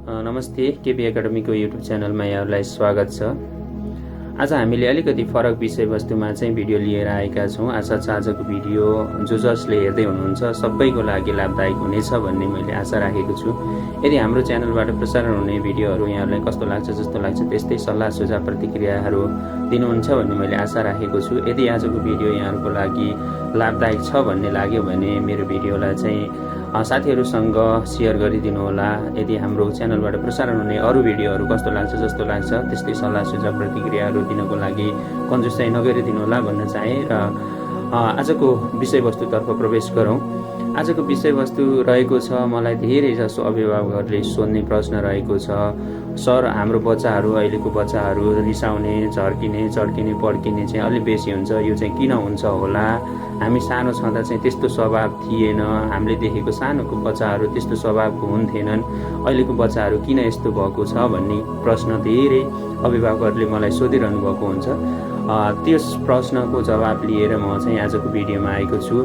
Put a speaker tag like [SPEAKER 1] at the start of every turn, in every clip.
[SPEAKER 1] नमस्ते, केपी एकाडेमीको युट्युब च्यानलमा यहाँहरूलाई स्वागत छ। आज हामीले अलिकति फरक विषयवस्तुमा चाहिँ भिडियो लिएर आएका छौँ। आशा छ आजको भिडियो जसले हेर्दै हुनुहुन्छ सबैको लागि लाभदायक हुनेछ भन्ने मैले आशा राखेको छु। यदि हाम्रो च्यानलबाट प्रसारण हुने भिडियोहरू यहाँहरूलाई कस्तो लाग्छ जस्तो लाग्छ त्यस्तै सल्लाह सुझाव प्रतिक्रियाहरू दिनुहुन्छ भन्ने मैले आशा राखेको छु। यदि आजको भिडियो यहाँहरूको लागि लाभदायक छ भन्ने लाग्यो भने मेरो भिडियोलाई चाहिँ साथीहरूसँग सेयर गरिदिनु होला। यदि हाम्रो च्यानलबाट प्रसारण हुने अरू भिडियोहरू कस्तो लाग्छ जस्तो लाग्छ त्यस्तै सल्लाह सुझाव प्रतिक्रियाहरू दिनको लागि कन्जुसाइ नगरिदिनु होला भन्न चाहे। र आजको विषयवस्तुतर्फ प्रवेश गरौँ। आजको विषयवस्तु रहेको छ मलाई धेरै जसो अभिभावकहरूले सोध्ने प्रश्न रहेको छ, सर हाम्रो बच्चाहरू अहिलेको बच्चाहरू रिसाउने, झर्किने, चड्किने, पड्किने चाहिँ अलि बेसी हुन्छ, यो चाहिँ किन हुन्छ होला? हामी सानो छँदा चाहिँ त्यस्तो स्वभाव थिएन, हामीले देखेको सानोको बच्चाहरू त्यस्तो स्वभावको हुन्थेनन्, अहिलेको बच्चाहरू किन यस्तो भएको छ भन्ने प्रश्न धेरै अभिभावकहरूले मलाई सोधिरहनु भएको हुन्छ। त्यस प्रश्नको जवाब लिएर म चाहिँ आजको भिडियोमा आएको छु।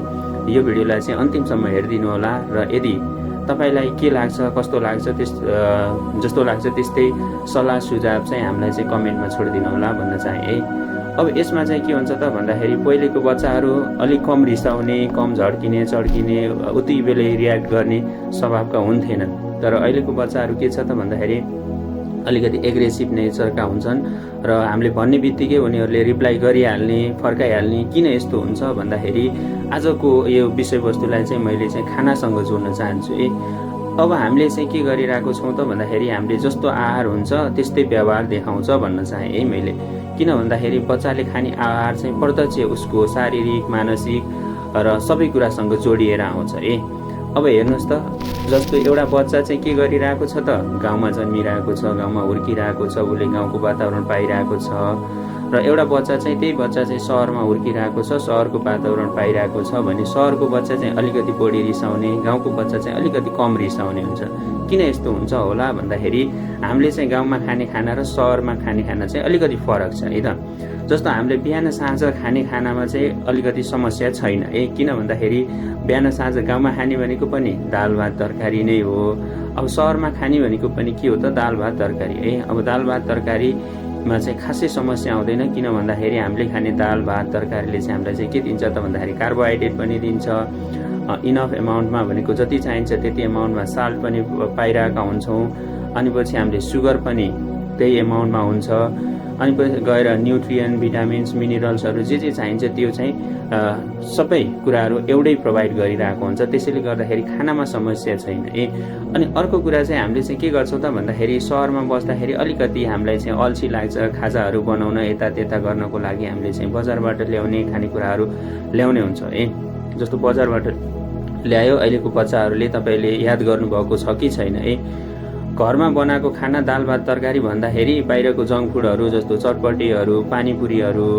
[SPEAKER 1] यो भिडियोलाई चाहिँ अन्तिमसम्म हेरिदिनु होला र यदि तपाईलाई के लाग्छ, कस्तो लाग्छ जस्तो लाग्छ त्यस्तै सल्लाह सुझाव चाहिँ हामीलाई चाहिँ कमेन्टमा छोडिदिनु होला भन्न चाहे है। अब यसमा चाहिँ के हुन्छ त भन्दाखेरि पहिलेको बच्चाहरू अलिक कम रिसाउने, कम झड्किने, चड्किने, उति बेलै रियाक्ट गर्ने स्वभावका हुन्थेनन्। तर अहिलेको बच्चाहरू के छ त भन्दाखेरि अलिकति एग्रेसिभ नेचरका हुन्छन् र हामीले भन्ने बित्तिकै उनीहरूले रिप्लाई गरिहाल्ने, फर्काइहाल्ने। किन यस्तो हुन्छ भन्दाखेरि आजको यो विषयवस्तुलाई चाहिँ मैले चाहिँ खानासँग जोड्न चाहन्छु। अब हामीले चाहिँ के गरिरहेको छौँ त भन्दाखेरि हामीले जस्तो आहार हुन्छ त्यस्तै व्यवहार देखाउँछ भन्न चाहे है मैले। किन भन्दाखेरि बच्चाले खाने आहार चाहिँ प्रत्यक्ष उसको शारीरिक, मानसिक र सबै कुरासँग जोडिएर आउँछ। अब हेर्नुहोस् त, जस्तो एउटा बच्चा चाहिँ के गरिरहेको छ त, गाउँमा जन्मिरहेको छ, गाउँमा हुर्किरहेको छ, उसले गाउँको वातावरण पाइरहेको छ। र एउटा बच्चा चाहिँ त्यही बच्चा चाहिँ सहरमा हुर्किरहेको छ, सहरको वातावरण पाइरहेको छ भने सहरको बच्चा चाहिँ अलिकति बढी रिसाउने, गाउँको बच्चा चाहिँ अलिकति कम रिसाउने हुन्छ। किन यस्तो हुन्छ होला भन्दाखेरि हामीले चाहिँ गाउँमा खाने खाना र सहरमा खाने खाना चाहिँ अलिकति फरक छ है त। जस्तो हामीले बिहान साँझ खाने खानामा चाहिँ अलिकति समस्या छैन किन भन्दाखेरि बिहान साँझ गाउँमा खाने भनेको पनि दाल भात तरकारी नै हो। अब सहरमा खाने भनेको पनि के हो त, दाल भात तरकारी अब दाल भात तरकारीमा चाहिँ खासै समस्या आउँदैन। किन भन्दाखेरि हामीले खाने दाल भात तरकारीले चाहिँ हामीलाई चाहिँ के दिन्छ त भन्दाखेरि कार्बोहाइड्रेट पनि दिन्छ, इनफ एमाउन्टमा भनेको जति चाहिन्छ त्यति एमाउन्टमा साल्ट पनि पाइरहेका हुन्छौँ। अनि पछि हामीले सुगर पनि त्यही एमाउन्टमा हुन्छ। अनि पछि गएर न्युट्रियन, भिटामिन्स, मिनरल्सहरू जे चाहिन्छ त्यो चाहिँ सबै कुराहरू एउटै प्रोभाइड गरिरहेको हुन्छ। त्यसैले गर्दाखेरि खानामा समस्या छैन अनि अर्को कुरा चाहिँ हामीले चाहिँ के गर्छौँ त भन्दाखेरि सहरमा बस्दाखेरि अलिकति हामीलाई चाहिँ अल्छी लाग्छ खाजाहरू बनाउन, यता त्यता गर्नको लागि हामीले चाहिँ बजारबाट ल्याउने खानेकुराहरू ल्याउने हुन्छ जस्तो बजारबाट ल्यायो अहिलेको बच्चाहरूले तपाईँले याद गर्नुभएको छ कि छैन घरमा बनाएको खाना दाल भात तरकारी भन्दाखेरि बाहिरको जङ्क फुडहरू जस्तो चटपटीहरू, पानीपुरीहरू,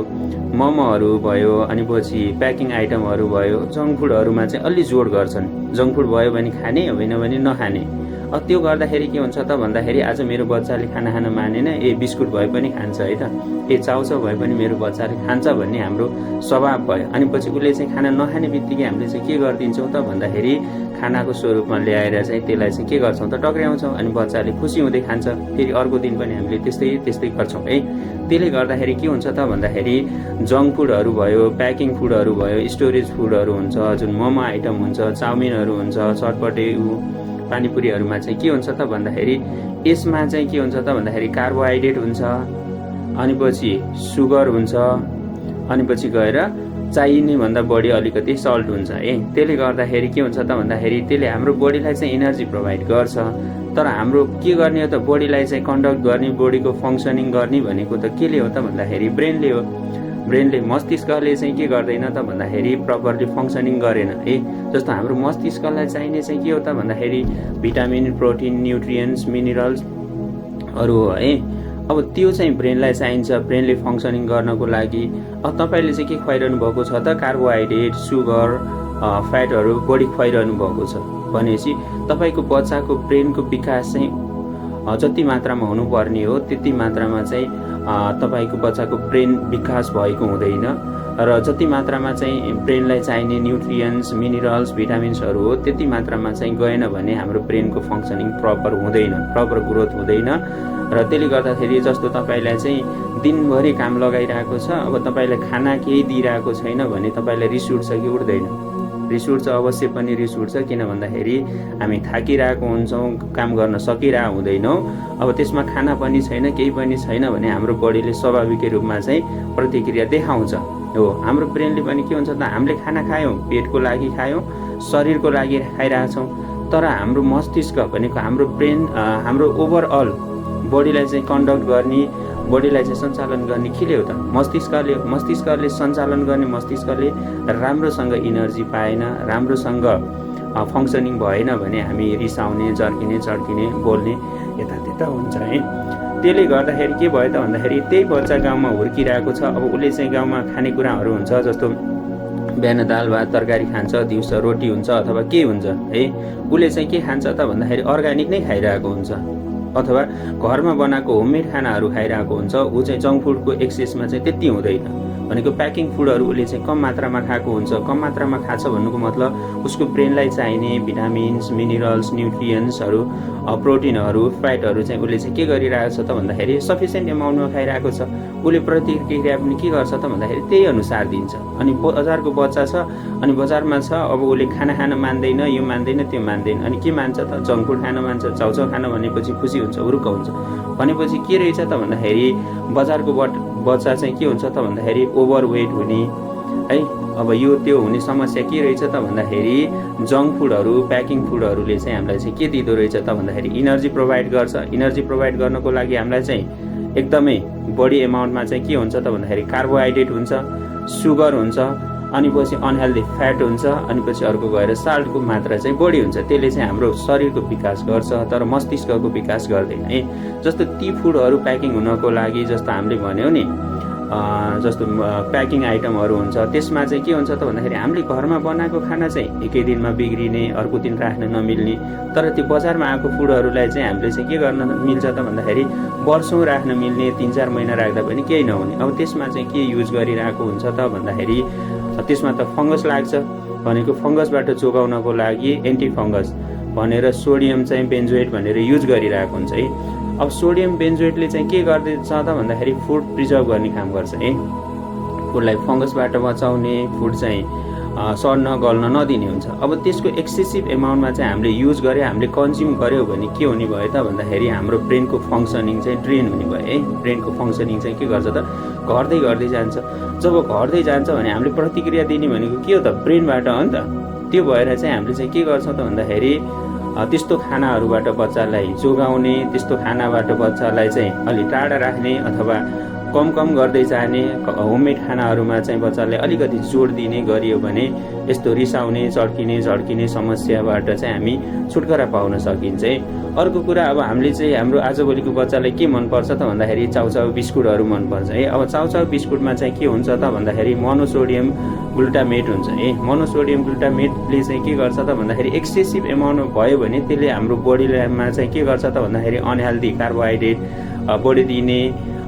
[SPEAKER 1] मोमोहरू भयो, अनि पछि प्याकिङ आइटमहरू भयो, जङ्क फुडहरूमा चाहिँ अलि जोड गर्छन्। जङ्क फुड भयो भने खाने, होइन भने नखाने। त्यो गर्दाखेरि के हुन्छ त भन्दाखेरि आज मेरो बच्चाले खाना खान मानेन, बिस्कुट भए पनि खान्छ है त, चाउचाउ भए पनि मेरो बच्चाले खान्छ भन्ने हाम्रो स्वभाव भयो। अनि पछि उसले चाहिँ खाना नखाने बित्तिकै हामीले चाहिँ के गरिदिन्छौँ त भन्दाखेरि खानाको स्वरूपमा ल्याएर चाहिँ त्यसलाई चाहिँ के गर्छौँ त टक्र्याउँछौँ। अनि बच्चाले खुसी हुँदै खान्छ, फेरि अर्को दिन पनि हामीले त्यस्तै गर्छौँ त्यसले गर्दाखेरि के हुन्छ त भन्दाखेरि जङ्क फुडहरू भयो, प्याकिङ फुडहरू भयो, स्टोरेज फुडहरू हुन्छ, जुन मोमो आइटम हुन्छ, चाउमिनहरू हुन्छ, चटपटे पानीपुरीहरूमा चाहिँ के हुन्छ त भन्दाखेरि यसमा चाहिँ के हुन्छ त भन्दाखेरि कार्बोहाइड्रेट हुन्छ, अनि पछि सुगर हुन्छ, अनि पछि गएर चाहिने भन्दा बढी अलिकति सल्ट हुन्छ त्यसले गर्दाखेरि के हुन्छ त भन्दाखेरि त्यसले हाम्रो बडीलाई चाहिँ एनर्जी प्रोभाइड गर्छ। तर हाम्रो के गर्ने हो त, बडीलाई चाहिँ कन्डक्ट गर्ने, बडीको फङ्सनिङ गर्ने भनेको त केले हो त भन्दाखेरि ब्रेनले हो। ब्रेनले, मस्तिष्कले चाहिँ के गर्दैन त भन्दाखेरि प्रपरली फङ्सनिङ गरेन जस्तो हाम्रो मस्तिष्कलाई चाहिने चाहिँ के हो त भन्दाखेरि भिटामिन, प्रोटिन, न्युट्रियन्स, मिनरल्सहरू हो अब त्यो चाहिँ ब्रेनलाई चाहिन्छ ब्रेनले फङ्सनिङ गर्नको लागि। अब तपाईँले चाहिँ के खुवाइरहनु भएको छ त, कार्बोहाइड्रेट, सुगर, फ्याटहरू बढी खुवाइरहनु भएको छ भनेपछि तपाईँको बच्चाको ब्रेनको विकास चाहिँ जति मात्रामा हुनुपर्ने हो त्यति मात्रामा चाहिँ तपाईँको बच्चाको ब्रेन विकास भएको हुँदैन। र जति मात्रामा चाहिँ ब्रेनलाई चाहिने न्युट्रियन्ट्स मिनरल्स भिटामिन्सहरू हो त्यति मात्रामा चाहिँ गएन भने हाम्रो ब्रेनको फङ्सनिङ प्रपर हुँदैन, प्रपर ग्रोथ हुँदैन। र त्यसले गर्दाखेरि जस्तो तपाईँलाई चाहिँ दिनभरि काम लगाइरहेको छ, अब तपाईँलाई खाना केही दिइरहेको छैन भने तपाईँलाई रिस उठ्छ कि उठ्दैन? रिस उठ्छ, अवश्य पनि रिस उठ्छ। किन भन्दाखेरि हामी थाकिरहेको हुन्छौँ, काम गर्न सकिरहेको हुँदैनौँ। अब त्यसमा खाना पनि छैन, केही पनि छैन भने हाम्रो बडीले स्वाभाविक रूपमा चाहिँ प्रतिक्रिया देखाउँछ हो। हाम्रो ब्रेनले पनि के हुन्छ त, हामीले खाना खायौँ, पेटको लागि खायौँ, शरीरको लागि खाइरहेछौँ, तर हाम्रो मस्तिष्क भनेको हाम्रो ब्रेन, हाम्रो ओभरअल बडीलाई चाहिँ कन्डक्ट गर्ने, बडीलाई चाहिँ सञ्चालन गर्ने केले हो त? मस्तिष्कले। मस्तिष्कले सञ्चालन गर्ने, मस्तिष्कले राम्रोसँग इनर्जी पाएन, राम्रोसँग फङ्सनिङ भएन भने हामी रिसाउने, जर्किने, चड्किने, बोल्ने यतात्यता हुन्छ है। त्यसले गर्दाखेरि के भयो त भन्दाखेरि त्यही बच्चा गाउँमा हुर्किरहेको छ। अब उसले चाहिँ गाउँमा खानेकुराहरू हुन्छ, जस्तो बिहान दाल भात तरकारी खान्छ, दिउँसो रोटी हुन्छ अथवा के हुन्छ है। उसले चाहिँ के खान्छ त भन्दाखेरि अर्ग्यानिक नै खाइरहेको हुन्छ अथवा घरमा बनाएको होममेड खानाहरू खाइरहेको हुन्छ। ऊ चाहिँ जङ्क फुडको एक्सेसमा चाहिँ त्यति हुँदैन, भनेको प्याकिङ फुडहरू उसले चाहिँ कम मात्रामा खाएको हुन्छ। कम मात्रामा खान्छ भन्नुको मतलब उसको ब्रेनलाई चाहिने भिटामिन्स मिनरल्स न्युट्रियन्ट्सहरू प्रोटिनहरू फ्याटहरू चाहिँ उसले चाहिँ के गरिरहेको छ त भन्दाखेरि सफिसियन्ट एमाउन्टमा खाइरहेको छ। उसले प्रतिक्रिया पनि के गर्छ त भन्दाखेरि त्यही अनुसार दिन्छ। अनि बजारको बच्चा छ, अनि बजारमा छ, अब उसले खाना खान मान्दैन, यो मान्दैन, त्यो मान्दैन, अनि के मान्छ त, जङ्क फुड खान मान्छ। चाउचाउ खान भनेपछि खुसी हुन्छ, हुरुक्क हुन्छ। भनेपछि के रहेछ त भन्दाखेरि बजारको बच्चा चाहिँ के हुन्छ त भन्दाखेरि ओभरवेट हुने है। अब यो त्यो हुने समस्या के रहेछ त भन्दाखेरि जङ्क फुडहरू प्याकिङ फुडहरूले चाहिँ हामीलाई चाहिँ के दिँदो रहेछ त भन्दाखेरि इनर्जी प्रोभाइड गर्छ। इनर्जी प्रोभाइड गर्नको लागि हामीलाई चाहिँ एकदमै बढी एमाउन्टमा चाहिँ के हुन्छ त भन्दाखेरि कार्बोहाइड्रेट हुन्छ, सुगर हुन्छ, अनि पछि अनहेल्दी फ्याट हुन्छ, अनि पछि अर्को गएर साल्टको मात्रा चाहिँ बढी हुन्छ। त्यसले चाहिँ हाम्रो शरीरको विकास गर्छ तर मस्तिष्कको विकास गर्दैन है। जस्तो ती फुडहरू प्याकिङ हुनको लागि जस्तो हामीले भन्यौँ नि, जस्तो प्याकिङ आइटमहरू हुन्छ, त्यसमा चाहिँ के हुन्छ त भन्दाखेरि हामीले घरमा बनाएको खाना चाहिँ एकै दिनमा बिग्रिने, अर्को दिन राख्न नमिल्ने। तर त्यो बजारमा आएको फुडहरूलाई चाहिँ हामीले चाहिँ के गर्न मिल्छ त भन्दाखेरि वर्षौँ राख्न मिल्ने, 3-4 महिना राख्दा पनि केही नहुने। अब त्यसमा चाहिँ के युज गरिरहेको हुन्छ त भन्दाखेरि त्यसमा त फङ्गस लाग्छ, भनेको फङ्गसबाट जोगाउनको लागि एन्टी फङ्गस भनेर सोडियम चाहिँ बेन्जोएट भनेर युज गरिरहेको हुन्छ है। अब सोडियम बेन्जोएटले चाहिँ के गर्दैछ त भन्दाखेरि फुड प्रिजर्भ गर्ने काम गर्छ है, फुडलाई फङ्गसबाट बचाउने, फुड चाहिँ सर्न गल्न नदिने हुन्छ। अब त्यसको एक्सेसिभ एमाउन्टमा चाहिँ हामीले युज गऱ्यो, हामीले कन्ज्युम गऱ्यौँ भने के हुने भयो त भन्दाखेरि हाम्रो ब्रेनको फङ्सनिङ चाहिँ ड्रेन हुने भयो है। ब्रेनको फङ्सनिङ चाहिँ के गर्छ त, घट्दै गर्दै जान्छ। जब घट्दै जान्छ भने हामीले प्रतिक्रिया दिने भनेको के हो त, ब्रेनबाट हो नि त। त्यो भएर चाहिँ हामीले चाहिँ के गर्छौँ त भन्दाखेरि त्यस्तो खानाहरूबाट बच्चालाई जोगाउने, त्यस्तो खानाबाट बच्चालाई चाहिँ अलि टाढा राख्ने अथवा कम गर्दै जाने, होममेड खानाहरूमा चाहिँ बच्चालाई अलिकति जोड दिने गरियो भने यस्तो रिसाउने चड्किने झड्किने समस्याबाट चाहिँ हामी छुटकारा पाउन सकिन्छ है। अर्को कुरा, अब हामीले चाहिँ हाम्रो आजभोलिको बच्चालाई के मनपर्छ त भन्दाखेरि चाउचाउ बिस्कुटहरू मनपर्छ है। अब चाउचाउ बिस्कुटमा चाहिँ के हुन्छ त भन्दाखेरि मोनोसोडियम ग्लुटामेट हुन्छ है। मोनोसोडियम ग्लुटामेटले चाहिँ के गर्छ त भन्दाखेरि एक्सेसिभ एमाउन्ट भयो भने त्यसले हाम्रो बडीमा चाहिँ के गर्छ त भन्दाखेरि अनहेल्दी कार्बोहाइड्रेट बडी दिने,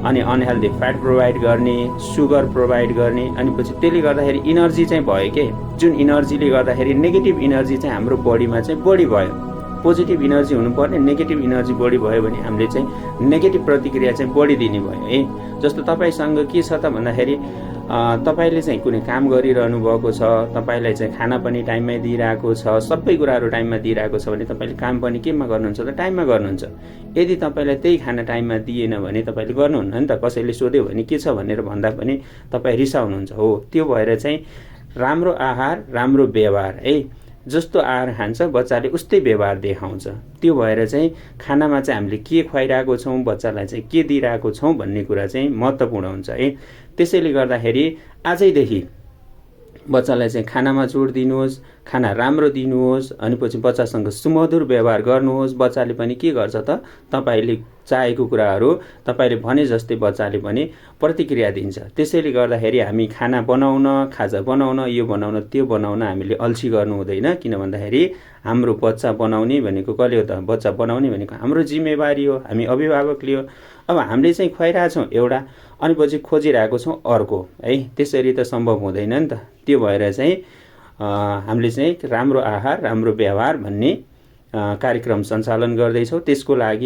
[SPEAKER 1] अनि अनहेल्दी फ्याट प्रोभाइड गर्ने, सुगर प्रोभाइड गर्ने, अनि पछि त्यसले गर्दाखेरि इनर्जी चाहिँ भयो के, जुन इनर्जीले गर्दाखेरि नेगेटिभ इनर्जी चाहिँ हाम्रो बडीमा चाहिँ बढी भयो। पोजिटिभ इनर्जी हुनुपर्ने, नेगेटिभ इनर्जी बढी भयो भने हामीले चाहिँ नेगेटिभ प्रतिक्रिया चाहिँ बढी दिने भयो है। जस्तो तपाईँसँग के छ त भन्दाखेरि तपाईँले चाहिँ कुनै काम गरिरहनु भएको छ, तपाईँलाई चाहिँ खाना पनि टाइममै दिइरहेको छ, सबै कुराहरू टाइममा दिइरहेको छ भने तपाईँले काम पनि केमा गर्नुहुन्छ त, टाइममा गर्नुहुन्छ। यदि तपाईँलाई त्यही खाना टाइममा दिएन भने तपाईँले गर्नुहुन्न नि त। कसैले सोध्यो भने के छ भनेर भन्दा पनि तपाईँ रिसाउनुहुन्छ हो। त्यो भएर चाहिँ राम्रो आहार राम्रो व्यवहार है, जस्तो आहार खान्छ बच्चाले उस्तै व्यवहार देखाउँछ। त्यो भएर चाहिँ खानामा चाहिँ हामीले के खुवाइरहेको छौँ, बच्चालाई चाहिँ के दिइरहेको छौँ भन्ने कुरा चाहिँ महत्त्वपूर्ण हुन्छ है। त्यसैले गर्दाखेरि आजैदेखि बच्चालाई चाहिँ खानामा जोड दिनुहोस्, खाना राम्रो दिनुहोस्, अनि पछि बच्चासँग सुमधुर व्यवहार गर्नुहोस्। बच्चाले पनि के गर्छ त, तपाईँले चाहेको कुराहरू तपाईँले भने जस्तै बच्चाले पनि प्रतिक्रिया दिन्छ। त्यसैले गर्दाखेरि हामी खाना बनाउन, खाजा बनाउन, यो बनाउन त्यो बनाउन हामीले अल्छी गर्नु हुँदैन। किन भन्दाखेरि हाम्रो बच्चा बनाउने भनेको कसले हो त, बच्चा बनाउने भनेको हाम्रो जिम्मेवारी हो, हामी अभिभावकले हो। अब हामीले चाहिँ खुवाइरहेछौँ एउटा, अनि पछि खोजिरहेको छौँ अर्को है। त्यसरी त सम्भव हुँदैन नि त। त्यो भएर चाहिँ हामीले चाहिँ राम्रो आहार राम्रो व्यवहार भन्ने कार्यक्रम सञ्चालन गर्दैछौँ। त्यसको लागि